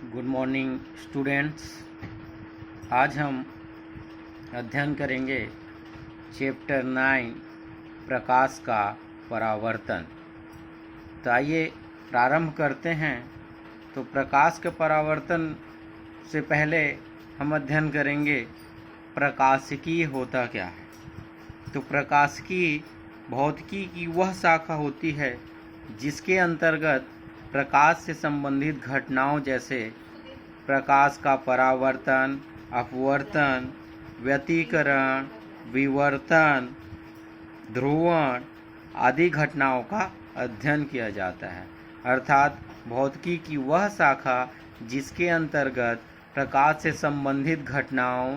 Good morning students. आज हम अध्ययन करेंगे चैप्टर 9 प्रकाश का परावर्तन। तो आइए प्रारंभ करते हैं। तो प्रकाश के परावर्तन से पहले हम अध्ययन करेंगे प्रकाशिकी होता क्या है। तो प्रकाशिकी भौतिकी की वह शाखा होती है जिसके अंतर्गत प्रकाश से संबंधित घटनाओं जैसे प्रकाश का परावर्तन, अपवर्तन, व्यतिकरण, विवर्तन, ध्रुवण आदि घटनाओं का अध्ययन किया जाता है। अर्थात भौतिकी की वह शाखा जिसके अंतर्गत प्रकाश से संबंधित घटनाओं,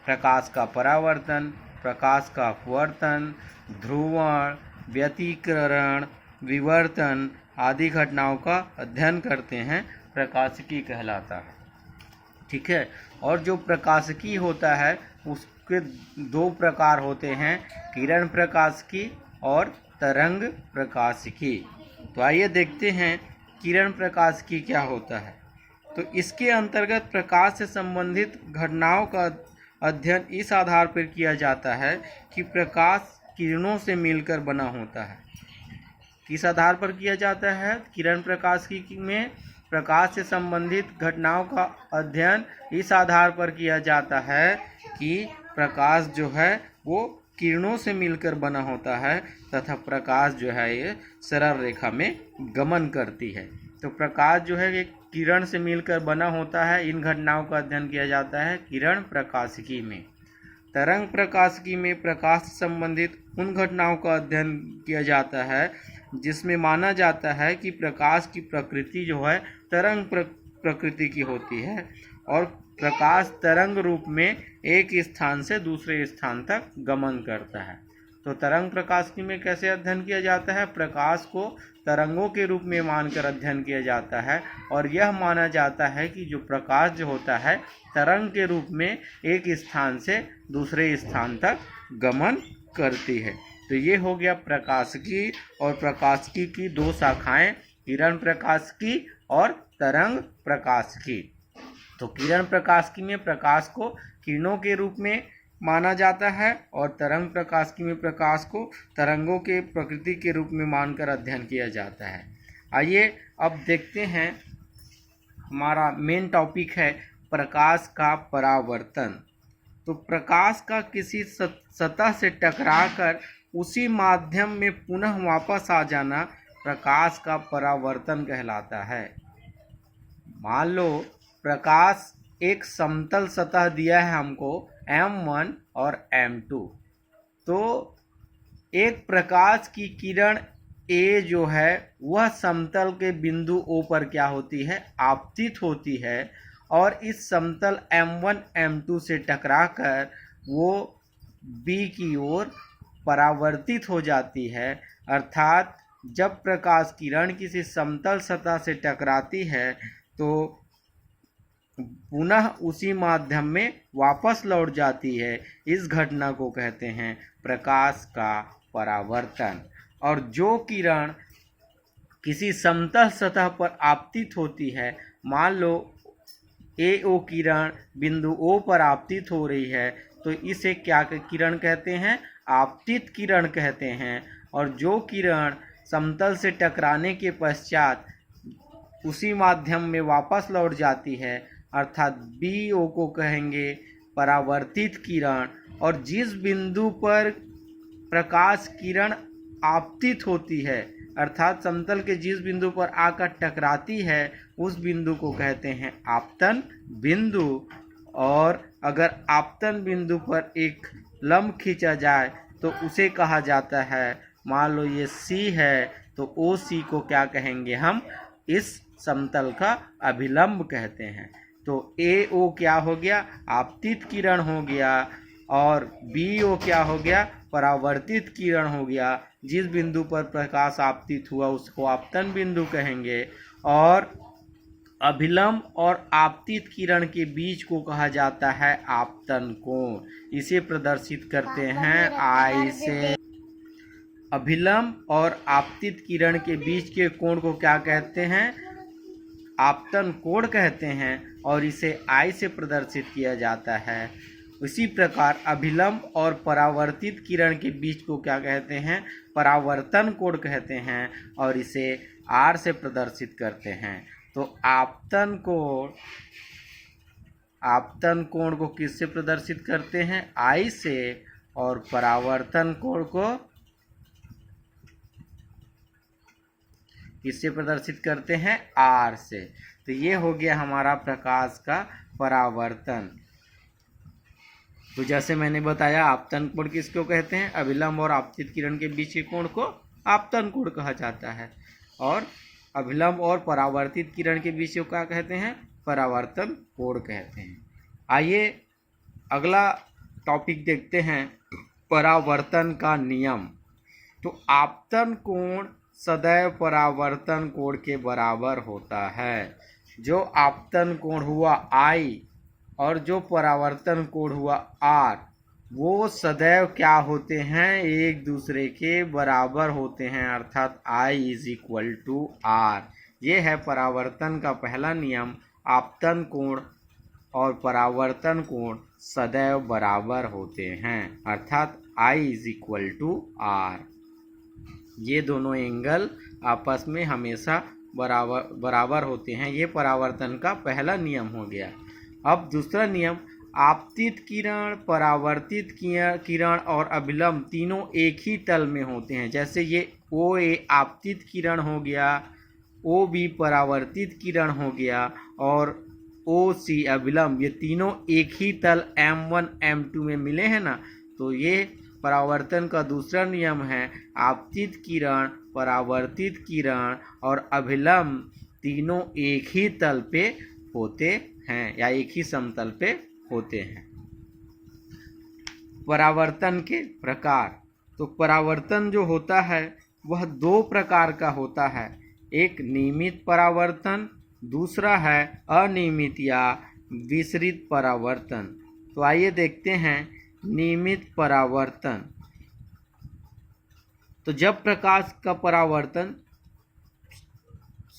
प्रकाश का परावर्तन, प्रकाश का अपवर्तन, ध्रुवण, व्यतिकरण, विवर्तन आदि घटनाओं का अध्ययन करते हैं, प्रकाशिकी कहलाता है। ठीक है। और जो प्रकाशिकी होता है उसके दो प्रकार होते हैं, किरण प्रकाशिकी और तरंग प्रकाशिकी। तो आइए देखते हैं किरण प्रकाशिकी क्या होता है। तो इसके अंतर्गत प्रकाश से संबंधित घटनाओं का अध्ययन इस आधार पर किया जाता है कि प्रकाश किरणों से मिलकर बना होता है। किस आधार पर किया जाता है? किरण प्रकाशिकी में प्रकाश से संबंधित घटनाओं का अध्ययन इस आधार पर किया जाता है कि प्रकाश जो है वो किरणों से मिलकर बना होता है तथा प्रकाश जो है ये सरल रेखा में गमन करती है। तो प्रकाश जो है ये किरण से मिलकर बना होता है। इन घटनाओं का अध्ययन किया जाता है किरण प्रकाशिकी में। तरंग प्रकाशिकी में प्रकाश से संबंधित उन घटनाओं का अध्ययन किया जाता है जिसमें माना जाता है कि प्रकाश की प्रकृति जो है तरंग प्रकृति की होती है और प्रकाश तरंग रूप में एक स्थान से दूसरे स्थान तक गमन करता है। तो तरंग प्रकाशिकी में कैसे अध्ययन किया जाता है? प्रकाश को तरंगों के रूप में मानकर अध्ययन किया जाता है और यह माना जाता है कि जो प्रकाश जो होता है तरंग के रूप में एक स्थान से दूसरे स्थान तक गमन करती है। तो ये हो गया प्रकाशिकी और प्रकाशिकी की दो शाखाएं, किरण प्रकाशिकी और तरंग प्रकाशिकी। तो किरण प्रकाशिकी में प्रकाश को किरणों के रूप में माना जाता है और तरंग प्रकाशिकी में प्रकाश को तरंगों के प्रकृति के रूप में मानकर अध्ययन किया जाता है। आइए अब देखते हैं, हमारा मेन टॉपिक है प्रकाश का परावर्तन। तो प्रकाश का किसी सतह से टकराकर उसी माध्यम में पुनः वापस आ जाना प्रकाश का परावर्तन कहलाता है। मान लो प्रकाश एक समतल सतह दिया है हमको M1 और M2। तो एक प्रकाश की किरण A जो है वह समतल के बिंदु O पर क्या होती है? आपतित होती है और इस समतल M1 M2 से टकराकर वो B की ओर परावर्तित हो जाती है। अर्थात जब प्रकाश किरण किसी समतल सतह से टकराती है तो पुनः उसी माध्यम में वापस लौट जाती है। इस घटना को कहते हैं प्रकाश का परावर्तन। और जो किरण किसी समतल सतह पर आपतित होती है, मान लो AO किरण बिंदु O पर आपतित हो रही है, तो इसे क्या किरण कहते हैं? आपतित किरण कहते हैं। और जो किरण समतल से टकराने के पश्चात उसी माध्यम में वापस लौट जाती है, अर्थात BO को कहेंगे परावर्तित किरण। और जिस बिंदु पर प्रकाश किरण आपतित होती है, अर्थात समतल के जिस बिंदु पर आकर टकराती है, उस बिंदु को कहते हैं आपतन बिंदु। और अगर आपतन बिंदु पर एक लंब खींचा जाए तो उसे कहा जाता है, मान लो ये C है तो OC को क्या कहेंगे हम? इस समतल का अभिलंब कहते हैं। तो AO क्या हो गया? आपतित किरण हो गया। और BO क्या हो गया? परावर्तित किरण हो गया। जिस बिंदु पर प्रकाश आपतित हुआ उसको आपतन बिंदु कहेंगे। और अभिलंब और आपतित किरण के बीच को कहा जाता है आपतन कोण। इसे प्रदर्शित करते हैं I से। अभिलंब और आपतित किरण के बीच के कोण को क्या कहते हैं? आपतन कोण कहते हैं और इसे I से प्रदर्शित किया जाता है। उसी प्रकार अभिलंब और परावर्तित किरण के बीच को क्या कहते हैं? परावर्तन कोण कहते हैं और इसे R से प्रदर्शित करते हैं। तो आपतन कोण को किससे प्रदर्शित करते हैं? I से, और परावर्तन कोण को किससे प्रदर्शित करते हैं? R से। तो ये हो गया हमारा प्रकाश का परावर्तन। तो जैसे मैंने बताया, आपतन कोण किसको कहते हैं? अभिलंब और आपतित किरण के बीच के कोण को आपतन कोण कहा जाता है, और अभिलंब और परावर्तित किरण के बीच को क्या कहते हैं? परावर्तन कोण कहते हैं। आइए अगला टॉपिक देखते हैं, परावर्तन का नियम। तो आपतन कोण सदैव परावर्तन कोण के बराबर होता है। जो आपतन कोण हुआ I और जो परावर्तन कोण हुआ R, वो सदैव क्या होते हैं? एक दूसरे के बराबर होते हैं, अर्थात I = R। ये है परावर्तन का पहला नियम। आपतन कोण और परावर्तन कोण सदैव बराबर होते हैं, अर्थात I = R। ये दोनों एंगल आपस में हमेशा बराबर होते हैं। ये परावर्तन का पहला नियम हो गया। अब दूसरा नियम, आपतित किरण, परावर्तित किरण और अभिलंब तीनों एक ही तल में होते हैं। जैसे ये OA आपतित किरण हो गया, OB परावर्तित किरण हो गया, और OC अभिलंब, ये तीनों एक ही तल M1 M2 में मिले हैं ना। तो ये परावर्तन का दूसरा नियम है। आपतित किरण, परावर्तित किरण और अभिलंब तीनों एक ही तल पे होते हैं, या एक ही समतल पे होते हैं। परावर्तन के प्रकार। तो परावर्तन जो होता है वह दो प्रकार का होता है। एक नियमित परावर्तन, दूसरा है अनियमित या विसरित परावर्तन। तो आइए देखते हैं नियमित परावर्तन। तो जब प्रकाश का परावर्तन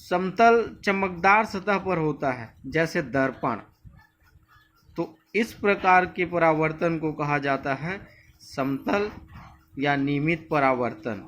समतल चमकदार सतह पर होता है, जैसे दर्पण, तो इस प्रकार के परावर्तन को कहा जाता है समतल या नियमित परावर्तन।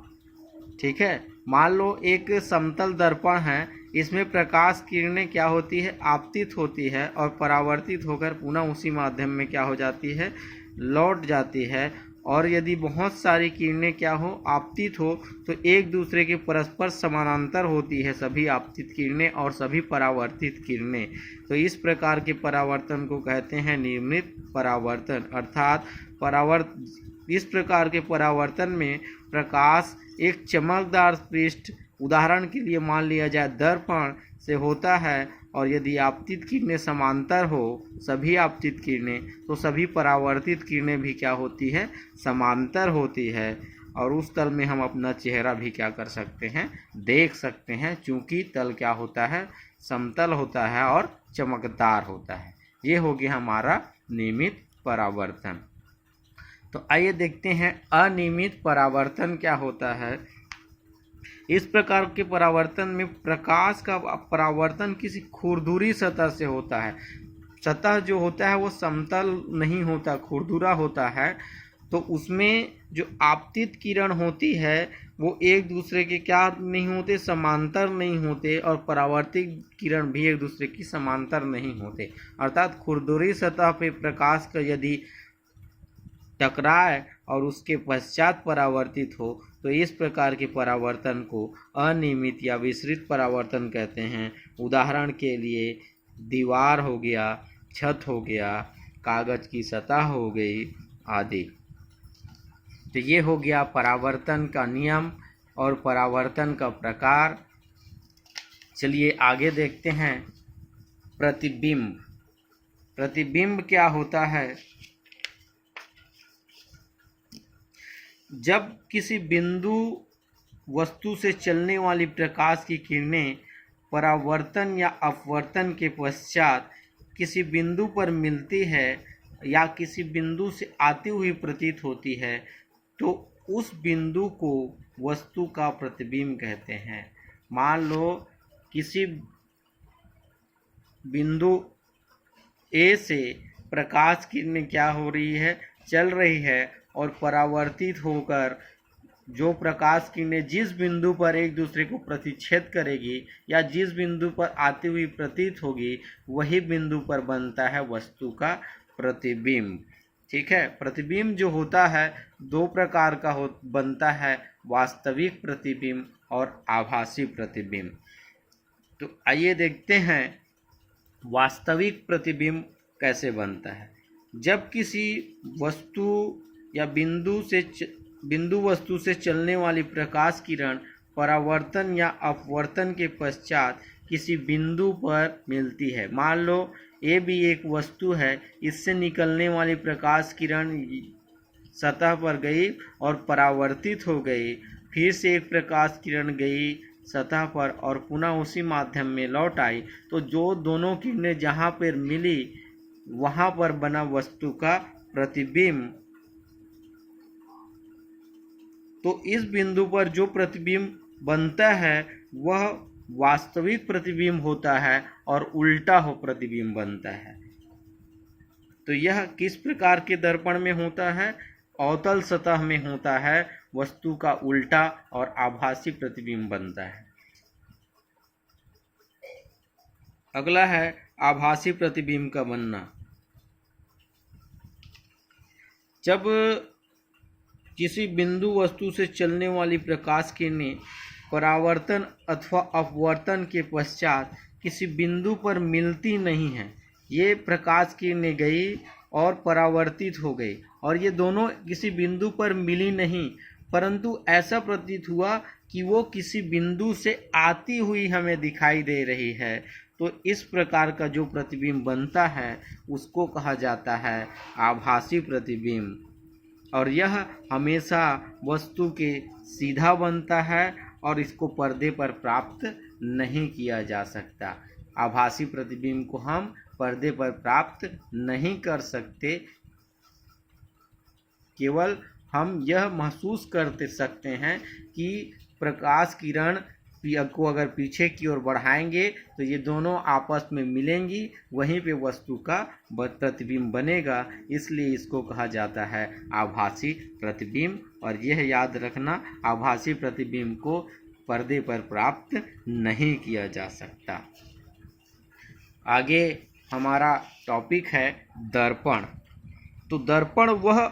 ठीक है, मान लो एक समतल दर्पण है, इसमें प्रकाश किरणें क्या होती है? आपतित होती है और परावर्तित होकर पुनः उसी माध्यम में क्या हो जाती है? लौट जाती है। और यदि बहुत सारी किरणें क्या हो? आपतित हो, तो एक दूसरे के परस्पर समानांतर होती है सभी आपतित किरणें और सभी परावर्तित किरणें। तो इस प्रकार के परावर्तन को कहते हैं नियमित परावर्तन। अर्थात इस प्रकार के परावर्तन में प्रकाश एक चमकदार पृष्ठ, उदाहरण के लिए मान लिया जाए दर्पण, से होता है, और यदि आपतित किरणें समांतर हो, सभी आपतित किरणें, तो सभी परावर्तित किरणें भी क्या होती है? समांतर होती है। और उस तल में हम अपना चेहरा भी क्या कर सकते हैं? देख सकते हैं, चूंकि तल क्या होता है? समतल होता है और चमकदार होता है। ये हो गया हमारा नियमित परावर्तन। तो आइए देखते हैं अनियमित परावर्तन क्या होता है। इस प्रकार के परावर्तन में प्रकाश का परावर्तन किसी खुरदुरी सतह से होता है। सतह जो होता है वो समतल नहीं होता, खुरदुरा होता है। तो उसमें जो आपतित किरण होती है वो एक दूसरे के क्या नहीं होते? समांतर नहीं होते, और परावर्तित किरण भी एक दूसरे की समांतर नहीं होते। अर्थात खुरदुरी सतह पे प्रकाश का यदि टकराए और उसके पश्चात परावर्तित हो, तो इस प्रकार के परावर्तन को अनियमित या विसरित परावर्तन कहते हैं। उदाहरण के लिए दीवार हो गया, छत हो गया, कागज की सतह हो गई आदि। तो ये हो गया परावर्तन का नियम और परावर्तन का प्रकार। चलिए आगे देखते हैं प्रतिबिंब। प्रतिबिंब क्या होता है? जब किसी बिंदु वस्तु से चलने वाली प्रकाश की किरणें परावर्तन या अपवर्तन के पश्चात किसी बिंदु पर मिलती है या किसी बिंदु से आती हुई प्रतीत होती है, तो उस बिंदु को वस्तु का प्रतिबिंब कहते हैं। मान लो किसी बिंदु ए से प्रकाश किरण क्या हो रही है, चल रही है और परावर्तित होकर जो प्रकाश किरणें जिस बिंदु पर एक दूसरे को प्रतिच्छेद करेगी या जिस बिंदु पर आती हुई प्रतीत होगी, वही बिंदु पर बनता है वस्तु का प्रतिबिंब। ठीक है, प्रतिबिंब जो होता है दो प्रकार का बनता है, वास्तविक प्रतिबिंब और आभासी प्रतिबिंब। तो आइए देखते हैं वास्तविक प्रतिबिंब कैसे बनता है। जब किसी वस्तु या बिंदु वस्तु से चलने वाली प्रकाश किरण परावर्तन या अपवर्तन के पश्चात किसी बिंदु पर मिलती है। मान लो ए भी एक वस्तु है, इससे निकलने वाली प्रकाश किरण सतह पर गई और परावर्तित हो गई, फिर से एक प्रकाश किरण गई सतह पर और पुनः उसी माध्यम में लौट आई, तो जो दोनों किरणें जहाँ पर मिली वहाँ पर बना वस्तु का प्रतिबिंब। तो इस बिंदु पर जो प्रतिबिंब बनता है वह वास्तविक प्रतिबिंब होता है और उल्टा हो प्रतिबिंब बनता है। तो यह किस प्रकार के दर्पण में होता है? अवतल सतह में होता है, वस्तु का उल्टा और आभासी प्रतिबिंब बनता है। अगला है आभासी प्रतिबिंब का बनना। जब किसी बिंदु वस्तु से चलने वाली प्रकाश किरणें परावर्तन अथवा अपवर्तन के पश्चात किसी बिंदु पर मिलती नहीं हैं, ये प्रकाश किरणें गई और परावर्तित हो गई और ये दोनों किसी बिंदु पर मिली नहीं, परंतु ऐसा प्रतीत हुआ कि वो किसी बिंदु से आती हुई हमें दिखाई दे रही है, तो इस प्रकार का जो प्रतिबिंब बनता है उसको कहा जाता है आभासी प्रतिबिंब। और यह हमेशा वस्तु के सीधा बनता है और इसको पर्दे पर प्राप्त नहीं किया जा सकता। आभासी प्रतिबिंब को हम पर्दे पर प्राप्त नहीं कर सकते, केवल हम यह महसूस कर सकते हैं कि प्रकाश किरण को अगर पीछे की ओर बढ़ाएंगे तो ये दोनों आपस में मिलेंगी, वहीं पे वस्तु का प्रतिबिंब बनेगा, इसलिए इसको कहा जाता है आभासी प्रतिबिंब। और यह याद रखना, आभासी प्रतिबिंब को पर्दे पर प्राप्त नहीं किया जा सकता। आगे हमारा टॉपिक है दर्पण। तो दर्पण वह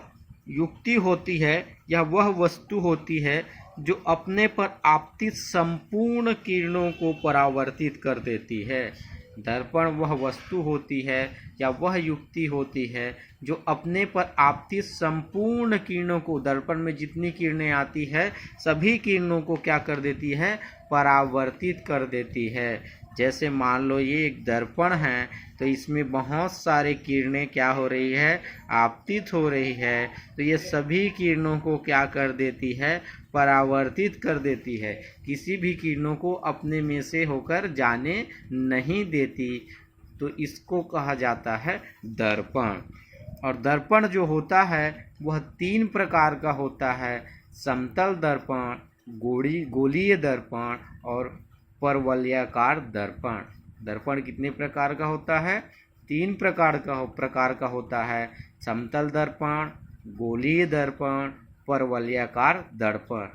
युक्ति होती है या वह वस्तु होती है जो अपने पर आपतित संपूर्ण किरणों को परावर्तित कर देती है। दर्पण वह वस्तु होती है या वह युक्ति होती है जो अपने पर आपतित संपूर्ण किरणों को, दर्पण में जितनी किरणें आती है सभी किरणों को क्या कर देती है? परावर्तित कर देती है। जैसे मान लो ये एक दर्पण है, तो इसमें बहुत सारे किरणें क्या हो रही है? आपतित हो रही है। तो ये सभी किरणों को क्या कर देती है? परावर्तित कर देती है, किसी भी किरणों को अपने में से होकर जाने नहीं देती। तो इसको कहा जाता है दर्पण। और दर्पण जो होता है वह 3 प्रकार का होता है, समतल दर्पण, गोलीय दर्पण और परवलयाकार दर्पण। दर्पण कितने प्रकार का होता है? 3 प्रकार का होता है, समतल दर्पण, गोलीय दर्पण, परवलयाकार दर्पण।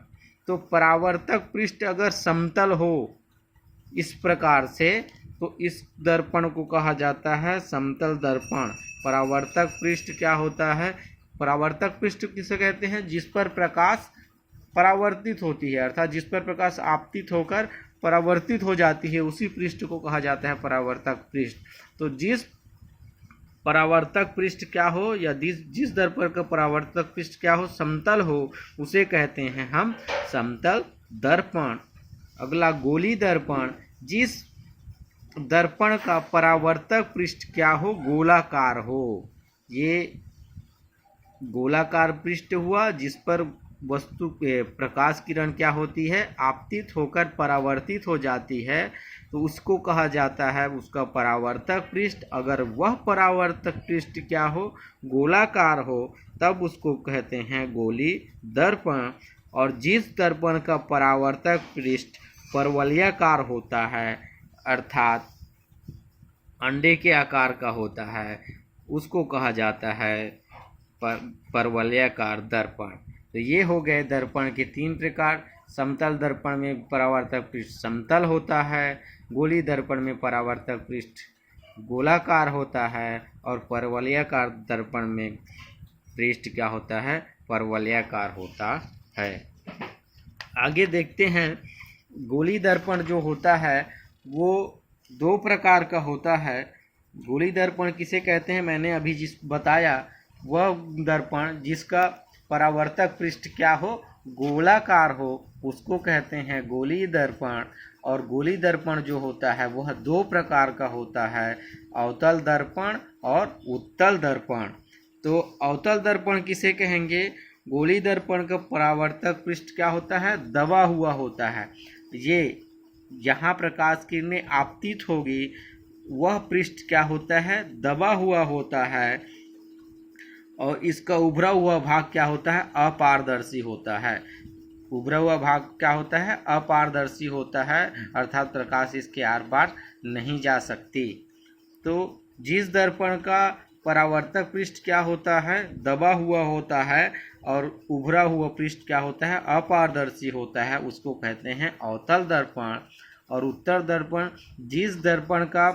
तो परावर्तक पृष्ठ अगर समतल हो इस प्रकार से, तो इस दर्पण को कहा जाता है समतल दर्पण। परावर्तक पृष्ठ क्या होता है? परावर्तक पृष्ठ किसे कहते हैं? जिस पर प्रकाश परावर्तित होती है, अर्थात जिस पर प्रकाश आपतित होकर परावर्तित हो जाती है, उसी पृष्ठ को कहा जाता है परावर्तक पृष्ठ। तो जिस परावर्तक पृष्ठ क्या हो या जिस दर्पण का परावर्तक पृष्ठ क्या हो? समतल हो, उसे कहते हैं हम समतल दर्पण। अगला गोली दर्पण, जिस दर्पण का परावर्तक पृष्ठ क्या हो? गोलाकार हो। ये गोलाकार पृष्ठ हुआ जिस पर वस्तु प्रकाश किरण क्या होती है? आपतित होकर परावर्तित हो जाती है, तो उसको कहा जाता है उसका परावर्तक पृष्ठ। अगर वह परावर्तक पृष्ठ क्या हो? गोलाकार हो, तब उसको कहते हैं गोली दर्पण। और जिस दर्पण का परावर्तक पृष्ठ परवलयाकार होता है, अर्थात अंडे के आकार का होता है उसको कहा जाता है परवलयाकार दर्पण। तो ये हो गए दर्पण के 3 प्रकार। समतल दर्पण में परावर्तक पृष्ठ समतल होता है, गोली दर्पण में परावर्तक पृष्ठ गोलाकार होता है और परवलयाकार दर्पण में पृष्ठ क्या होता है, परवलयाकार होता है। आगे देखते हैं, गोली दर्पण जो होता है वो 2 प्रकार का होता है। गोली दर्पण किसे कहते हैं, मैंने अभी जिस बताया वह दर्पण जिसका परावर्तक पृष्ठ क्या हो, गोलाकार हो, उसको कहते हैं गोली दर्पण। और गोली दर्पण जो होता है वह 2 प्रकार का होता है, अवतल दर्पण और उत्तल दर्पण। तो अवतल दर्पण किसे कहेंगे, गोली दर्पण का परावर्तक पृष्ठ क्या होता है, दबा हुआ होता है। ये जहाँ प्रकाश किरणें आपतित होगी वह पृष्ठ क्या होता है, दबा हुआ होता है और इसका उभरा हुआ भाग क्या होता है, अपारदर्शी होता है। उभरा हुआ भाग क्या होता है, अपारदर्शी होता है, अर्थात प्रकाश इसके आर पार नहीं जा सकती। तो जिस दर्पण का परावर्तक पृष्ठ क्या होता है, दबा हुआ होता है और उभरा हुआ पृष्ठ क्या होता है, अपारदर्शी होता है, उसको कहते हैं अवतल दर्पण। और उत्तल दर्पण जिस दर्पण का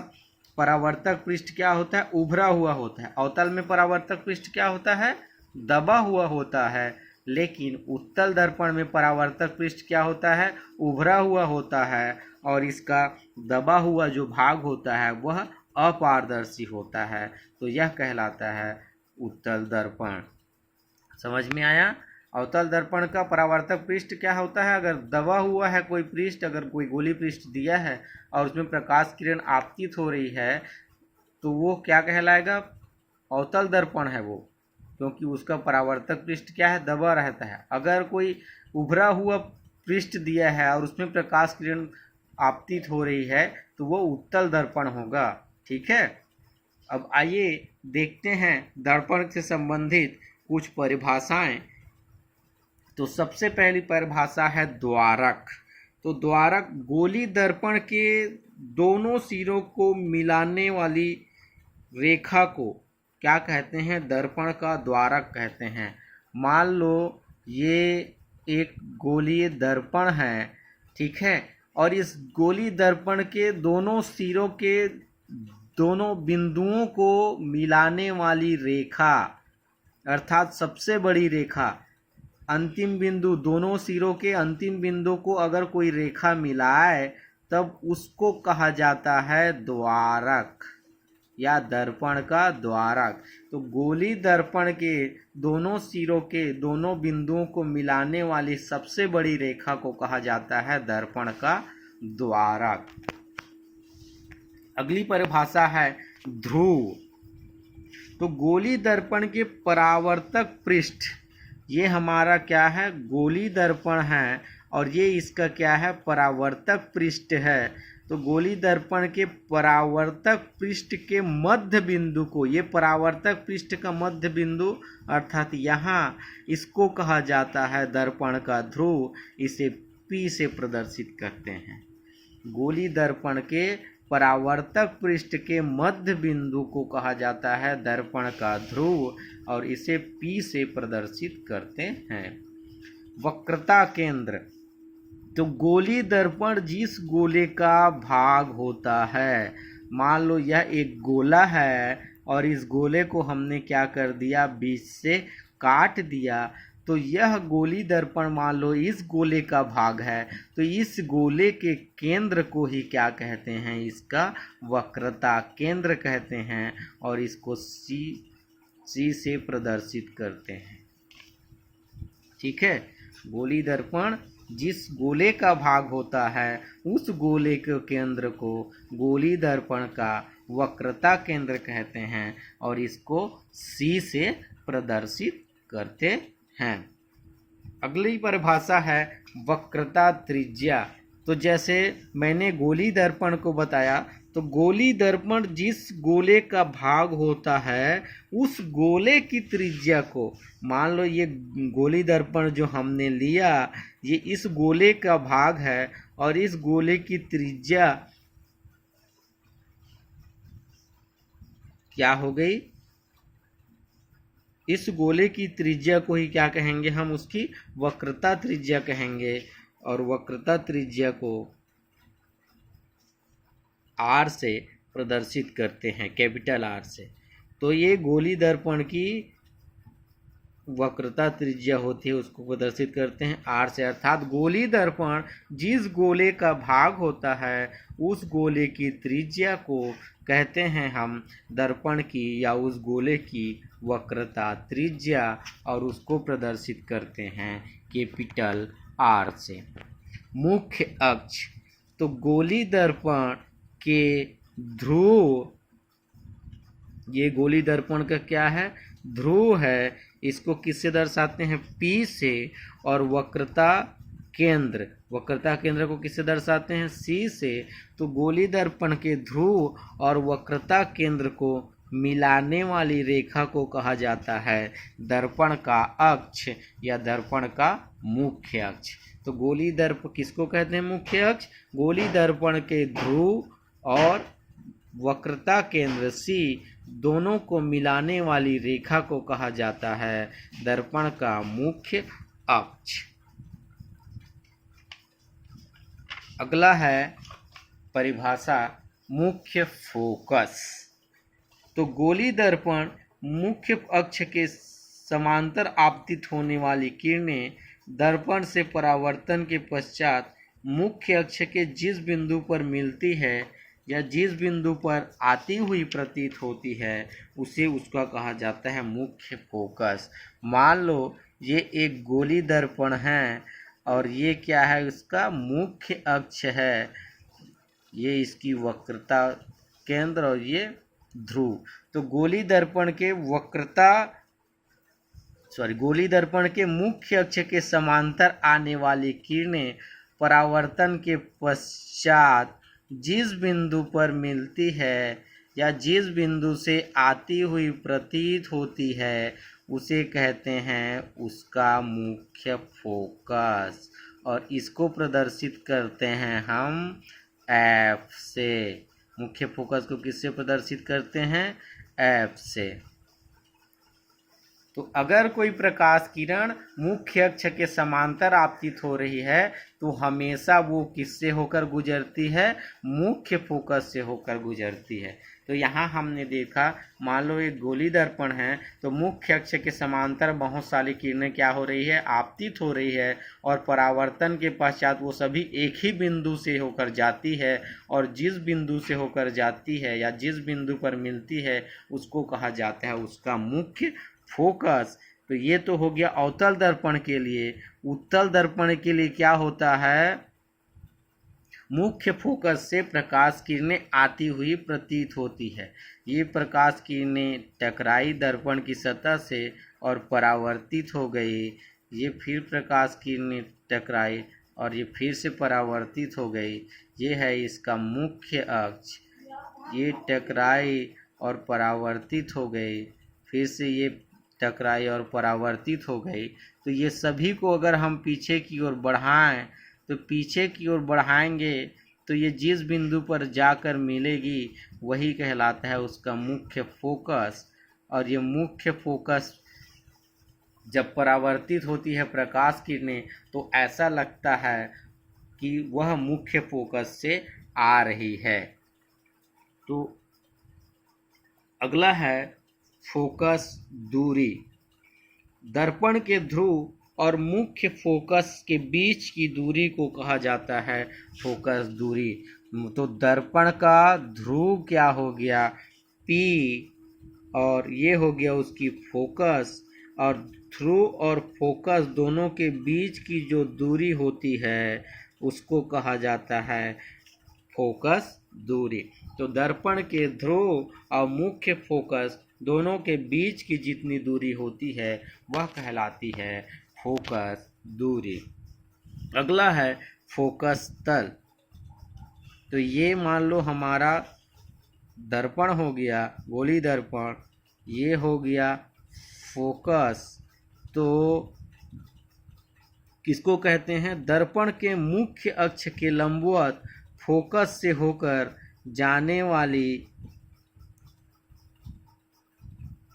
परावर्तक पृष्ठ क्या होता है, उभरा हुआ होता है। अवतल में परावर्तक पृष्ठ क्या होता है, दबा हुआ होता है, लेकिन उत्तल दर्पण में परावर्तक पृष्ठ क्या होता है, उभरा हुआ होता है और इसका दबा हुआ जो भाग होता है वह अपारदर्शी होता है। तो यह कहलाता है उत्तल दर्पण। समझ में आया। अवतल दर्पण का परावर्तक पृष्ठ क्या होता है, अगर दबा हुआ है कोई पृष्ठ, अगर कोई गोली पृष्ठ दिया है और उसमें प्रकाश किरण आपतित हो रही है तो वो क्या कहलाएगा, अवतल दर्पण है वो, क्योंकि उसका परावर्तक पृष्ठ क्या है, दबा रहता है। अगर कोई उभरा हुआ पृष्ठ दिया है और उसमें प्रकाश किरण आपतित हो रही है तो वो उत्तल दर्पण होगा। ठीक है। अब आइए देखते हैं दर्पण से संबंधित कुछ परिभाषाएं। तो सबसे पहली परिभाषा है द्वारक। तो द्वारक गोली दर्पण के दोनों सिरों को मिलाने वाली रेखा को क्या कहते हैं, दर्पण का द्वारक कहते हैं। मान लो ये एक गोलीय दर्पण है, ठीक है, और इस गोली दर्पण के दोनों सिरों के दोनों बिंदुओं को मिलाने वाली रेखा, अर्थात सबसे बड़ी रेखा, अंतिम बिंदु, दोनों सिरों के अंतिम बिंदु को अगर कोई रेखा मिलाए तब उसको कहा जाता है द्वारक या दर्पण का द्वारक। तो गोली दर्पण के दोनों सिरों के दोनों बिंदुओं को मिलाने वाली सबसे बड़ी रेखा को कहा जाता है दर्पण का द्वारक। अगली परिभाषा है ध्रुव। तो गोली दर्पण के परावर्तक पृष्ठ, ये हमारा क्या है, गोली दर्पण है और ये इसका क्या है, परावर्तक पृष्ठ है। तो गोली दर्पण के परावर्तक पृष्ठ के मध्य बिंदु को, ये परावर्तक पृष्ठ का मध्य बिंदु अर्थात यहाँ, इसको कहा जाता है दर्पण का ध्रुव। इसे P से प्रदर्शित करते हैं। गोली दर्पण के परावर्तक पृष्ठ के मध्य बिंदु को कहा जाता है दर्पण का ध्रुव और इसे P से प्रदर्शित करते हैं। वक्रता केंद्र। तो गोली दर्पण जिस गोले का भाग होता है, मान लो यह एक गोला है और इस गोले को हमने क्या कर दिया, बीच से काट दिया, तो यह गोली दर्पण मान लो इस गोले का भाग है, तो इस गोले के केंद्र को ही क्या कहते हैं, इसका वक्रता केंद्र कहते हैं और इसको C से प्रदर्शित करते हैं। ठीक है। गोली दर्पण जिस गोले का भाग होता है उस गोले के केंद्र को गोली दर्पण का वक्रता केंद्र कहते हैं और इसको C से प्रदर्शित करते हैं। अगली परिभाषा है वक्रता त्रिज्या। तो जैसे मैंने गोली दर्पण को बताया, तो गोली दर्पण जिस गोले का भाग होता है उस गोले की त्रिज्या को, मान लो ये गोली दर्पण जो हमने लिया ये इस गोले का भाग है और इस गोले की त्रिज्या क्या हो गई, इस गोले की त्रिज्या को ही क्या कहेंगे, हम उसकी वक्रता त्रिज्या कहेंगे। और वक्रता त्रिज्या को आर से प्रदर्शित करते हैं, कैपिटल आर से। तो ये गोली दर्पण की वक्रता त्रिज्या होती है, उसको प्रदर्शित करते हैं आर से। अर्थात गोली दर्पण जिस गोले का भाग होता है उस गोले की त्रिज्या को कहते हैं हम दर्पण की या उस गोले की वक्रता त्रिज्या, और उसको प्रदर्शित करते हैं कैपिटल आर से। मुख्य अक्ष, तो गोली दर्पण के ध्रुव, ये गोली दर्पण का क्या है, ध्रुव है। इसको किससे दर्शाते हैं, P से। और वक्रता केंद्र, वक्रता केंद्र को किससे दर्शाते हैं, C से। तो गोली दर्पण के ध्रुव और वक्रता केंद्र को मिलाने वाली रेखा को कहा जाता है दर्पण का अक्ष या दर्पण का मुख्य अक्ष। तो गोली दर्पण किसको कहते हैं, मुख्य अक्ष। गोली दर्पण के ध्रुव और वक्रता केंद्र C दोनों को मिलाने वाली रेखा को कहा जाता है दर्पण का मुख्य अक्ष। अगला है परिभाषा मुख्य फोकस। तो गोली दर्पण मुख्य अक्ष के समांतर आपतित होने वाली किरणें दर्पण से परावर्तन के पश्चात मुख्य अक्ष के जिस बिंदु पर मिलती है या जिस बिंदु पर आती हुई प्रतीत होती है उसे उसका कहा जाता है मुख्य फोकस। मान लो ये एक गोली दर्पण है और ये क्या है, इसका मुख्य अक्ष है, ये इसकी वक्रता केंद्र और ये ध्रुव। तो गोली दर्पण के मुख्य अक्ष के समांतर आने वाली किरणें परावर्तन के पश्चात जिस बिंदु पर मिलती है या जिस बिंदु से आती हुई प्रतीत होती है उसे कहते हैं उसका मुख्य फोकस, और इसको प्रदर्शित करते हैं हम F से। मुख्य फोकस को किससे प्रदर्शित करते हैं, F से। तो अगर कोई प्रकाश किरण मुख्य अक्ष के समांतर आपतित हो रही है तो हमेशा वो किससे होकर गुजरती है, मुख्य फोकस से होकर गुजरती है। तो यहाँ हमने देखा, मान लो एक गोली दर्पण है तो मुख्य अक्ष के समांतर बहुत सारी किरणें क्या हो रही है, आपतित हो रही है, और परावर्तन के पश्चात वो सभी एक ही बिंदु से होकर जाती है, और जिस बिंदु से होकर जाती है या जिस बिंदु पर मिलती है उसको कहा जाता है उसका मुख्य फोकस। तो ये तो हो गया अवतल दर्पण के लिए। उत्तल दर्पण के लिए क्या होता है, मुख्य फोकस से प्रकाश किरणें आती हुई प्रतीत होती है। ये प्रकाश किरणें टकराई दर्पण की सतह से और परावर्तित हो गई, ये फिर प्रकाश किरणें टकराई और ये फिर से परावर्तित हो गई। ये है इसका मुख्य अक्ष। ये टकराई और परावर्तित हो गई, फिर से ये टकराई और परावर्तित हो गई। तो ये सभी को अगर हम पीछे की ओर बढ़ाएं तो पीछे की ओर बढ़ाएंगे तो ये जिस बिंदु पर जाकर मिलेगी वही कहलाता है उसका मुख्य फोकस। और ये मुख्य फोकस जब परावर्तित होती है प्रकाश किरणें तो ऐसा लगता है कि वह मुख्य फोकस से आ रही है। तो अगला है फोकस दूरी। दर्पण के ध्रुव और मुख्य फोकस के बीच की दूरी को कहा जाता है फोकस दूरी। तो दर्पण का ध्रुव क्या हो गया, P, और ये हो गया उसकी फोकस, और ध्रुव और फोकस दोनों के बीच की जो दूरी होती है उसको कहा जाता है फोकस दूरी। तो दर्पण के ध्रुव और मुख्य फोकस दोनों के बीच की जितनी दूरी होती है वह कहलाती है फोकस दूरी। अगला है फोकस तल। तो ये मान लो हमारा दर्पण हो गया, गोली दर्पण, ये हो गया फोकस। तो किसको कहते हैं, दर्पण के मुख्य अक्ष के लंबवत फोकस से होकर जाने वाली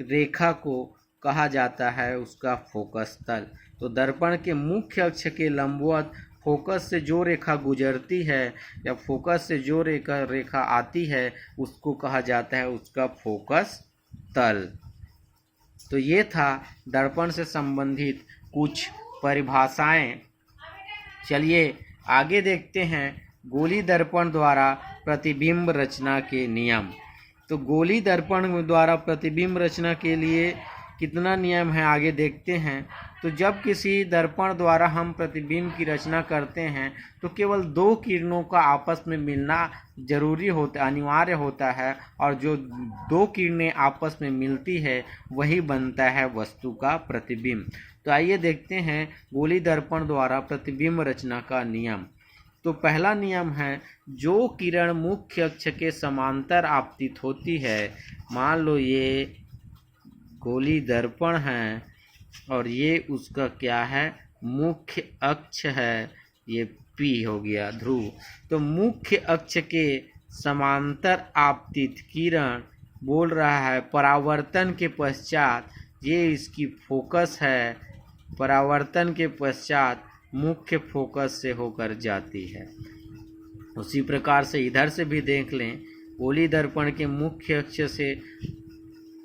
रेखा को कहा जाता है उसका फोकस तल। तो दर्पण के मुख्य अक्ष के लंबवत फोकस से जो रेखा गुजरती है या फोकस से जो रेखा आती है उसको कहा जाता है उसका फोकस तल। तो ये था दर्पण से संबंधित कुछ परिभाषाएं। चलिए आगे देखते हैं गोली दर्पण द्वारा प्रतिबिंब रचना के नियम। तो गोली दर्पण द्वारा प्रतिबिंब रचना के लिए कितना नियम है आगे देखते हैं। तो जब किसी दर्पण द्वारा हम प्रतिबिंब की रचना करते हैं तो केवल दो किरणों का आपस में मिलना जरूरी होता अनिवार्य होता है, और जो दो किरणें आपस में मिलती है वही बनता है वस्तु का प्रतिबिंब। तो आइए देखते हैं गोली दर्पण द्वारा प्रतिबिंब रचना का नियम। तो पहला नियम है, जो किरण मुख्य अक्ष के समांतर आपतित होती है, मान लो ये गोली दर्पण है और ये उसका क्या है मुख्य अक्ष है, ये P हो गया ध्रुव। तो मुख्य अक्ष के समांतर आपतित किरण बोल रहा है परावर्तन के पश्चात ये इसकी फोकस है, परावर्तन के पश्चात मुख्य फोकस से होकर जाती है। उसी प्रकार से इधर से भी देख लें, गोली दर्पण के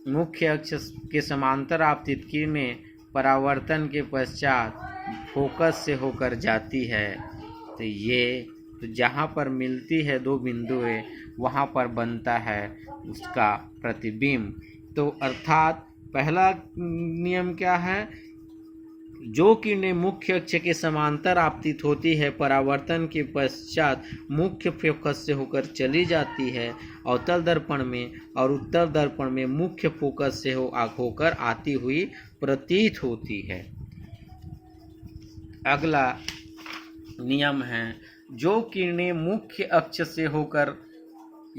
मुख्य अक्ष के समांतर आपतित किरणें परावर्तन के पश्चात फोकस से होकर जाती है। तो जहाँ पर मिलती है दो बिंदुएं वहाँ पर बनता है उसका प्रतिबिंब। तो अर्थात पहला नियम क्या है, जो किरणें मुख्य अक्ष के समांतर आपतित होती है परावर्तन के पश्चात मुख्य फोकस से होकर चली जाती है अवतल दर्पण में, और उत्तल दर्पण में मुख्य फोकस से होकर आती हुई प्रतीत होती है। अगला नियम है, जो किरणें मुख्य अक्ष से होकर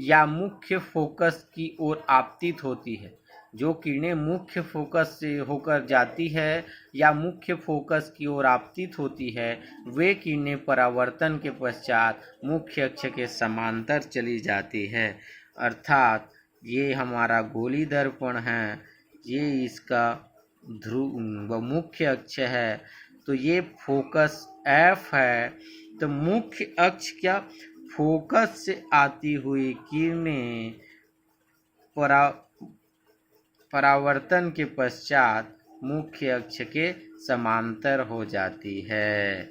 या मुख्य फोकस की ओर आपतित होती है, जो किरणें मुख्य फोकस से होकर जाती है या मुख्य फोकस की ओर आपतित होती है, वे किरणें परावर्तन के पश्चात मुख्य अक्ष के समांतर चली जाती है। अर्थात ये हमारा गोली दर्पण है, ये इसका ध्रुव मुख्य अक्ष है, तो ये फोकस F है। तो मुख्य अक्ष क्या फोकस से आती हुई किरणें परावर्तन के पश्चात मुख्य अक्ष के समांतर हो जाती है।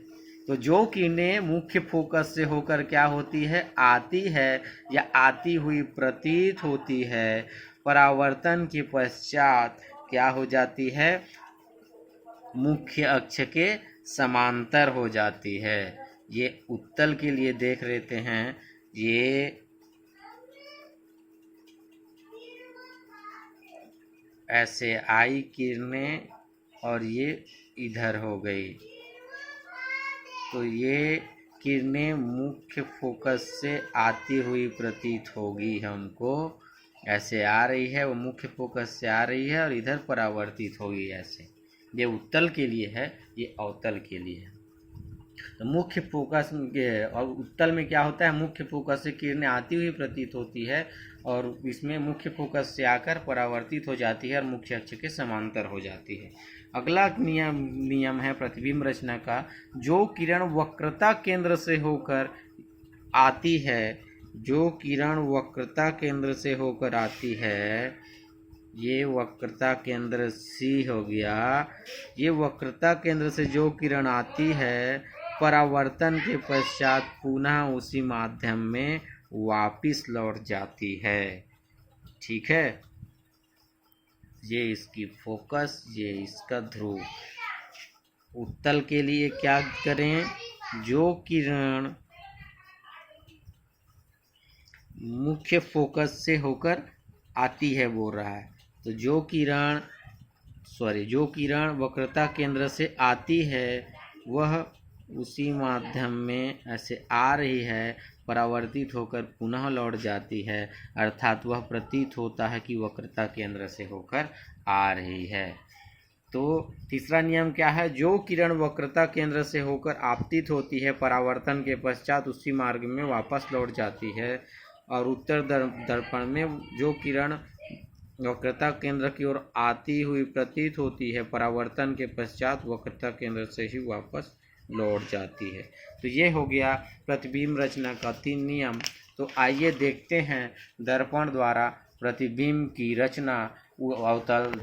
तो जो किरणें मुख्य फोकस से होकर क्या होती है आती है या आती हुई प्रतीत होती है, परावर्तन के पश्चात क्या हो जाती है मुख्य अक्ष के समांतर हो जाती है। ये उत्तल के लिए देख लेते हैं, ये ऐसे आई किरणें और ये इधर हो गई, तो ये किरणें मुख्य फोकस से आती हुई प्रतीत होगी हमको, ऐसे आ रही है वो मुख्य फोकस से आ रही है और इधर परावर्तित होगी ऐसे। ये उत्तल के लिए है, ये अवतल के लिए है। तो मुख्य फोकस और उत्तल में क्या होता है, मुख्य फोकस से किरणें आती हुई प्रतीत होती है और इसमें मुख्य फोकस से आकर परावर्तित हो जाती है और मुख्य अक्ष के समांतर हो जाती है। अगला नियम है प्रतिबिंब रचना का, जो किरण वक्रता केंद्र से होकर आती है, जो किरण वक्रता केंद्र से होकर आती है, ये वक्रता केंद्र C हो गया, ये वक्रता केंद्र से जो किरण आती है परावर्तन के पश्चात पुनः उसी माध्यम में वापिस लौट जाती है। ठीक है, ये इसकी फोकस, ये इसका ध्रुव। उत्तल के लिए क्या करें, जो किरण मुख्य फोकस से होकर आती है बोल रहा है, तो जो किरण वक्रता केंद्र से आती है वह उसी माध्यम में ऐसे आ रही है, परावर्तित होकर पुनः लौट जाती है, अर्थात वह प्रतीत होता है कि वक्रता केंद्र से होकर आ रही है। तो तीसरा नियम क्या है, जो किरण वक्रता केंद्र से होकर आपतित होती है परावर्तन के पश्चात उसी मार्ग में वापस लौट जाती है, और उत्तर दर्पण में जो किरण वक्रता केंद्र की ओर आती हुई प्रतीत होती है, परावर्तन के पश्चात वक्रता केंद्र से ही वापस लौट जाती है। तो ये हो गया प्रतिबिंब रचना का 3 नियम। तो आइए देखते हैं दर्पण द्वारा प्रतिबिंब की रचना अवतल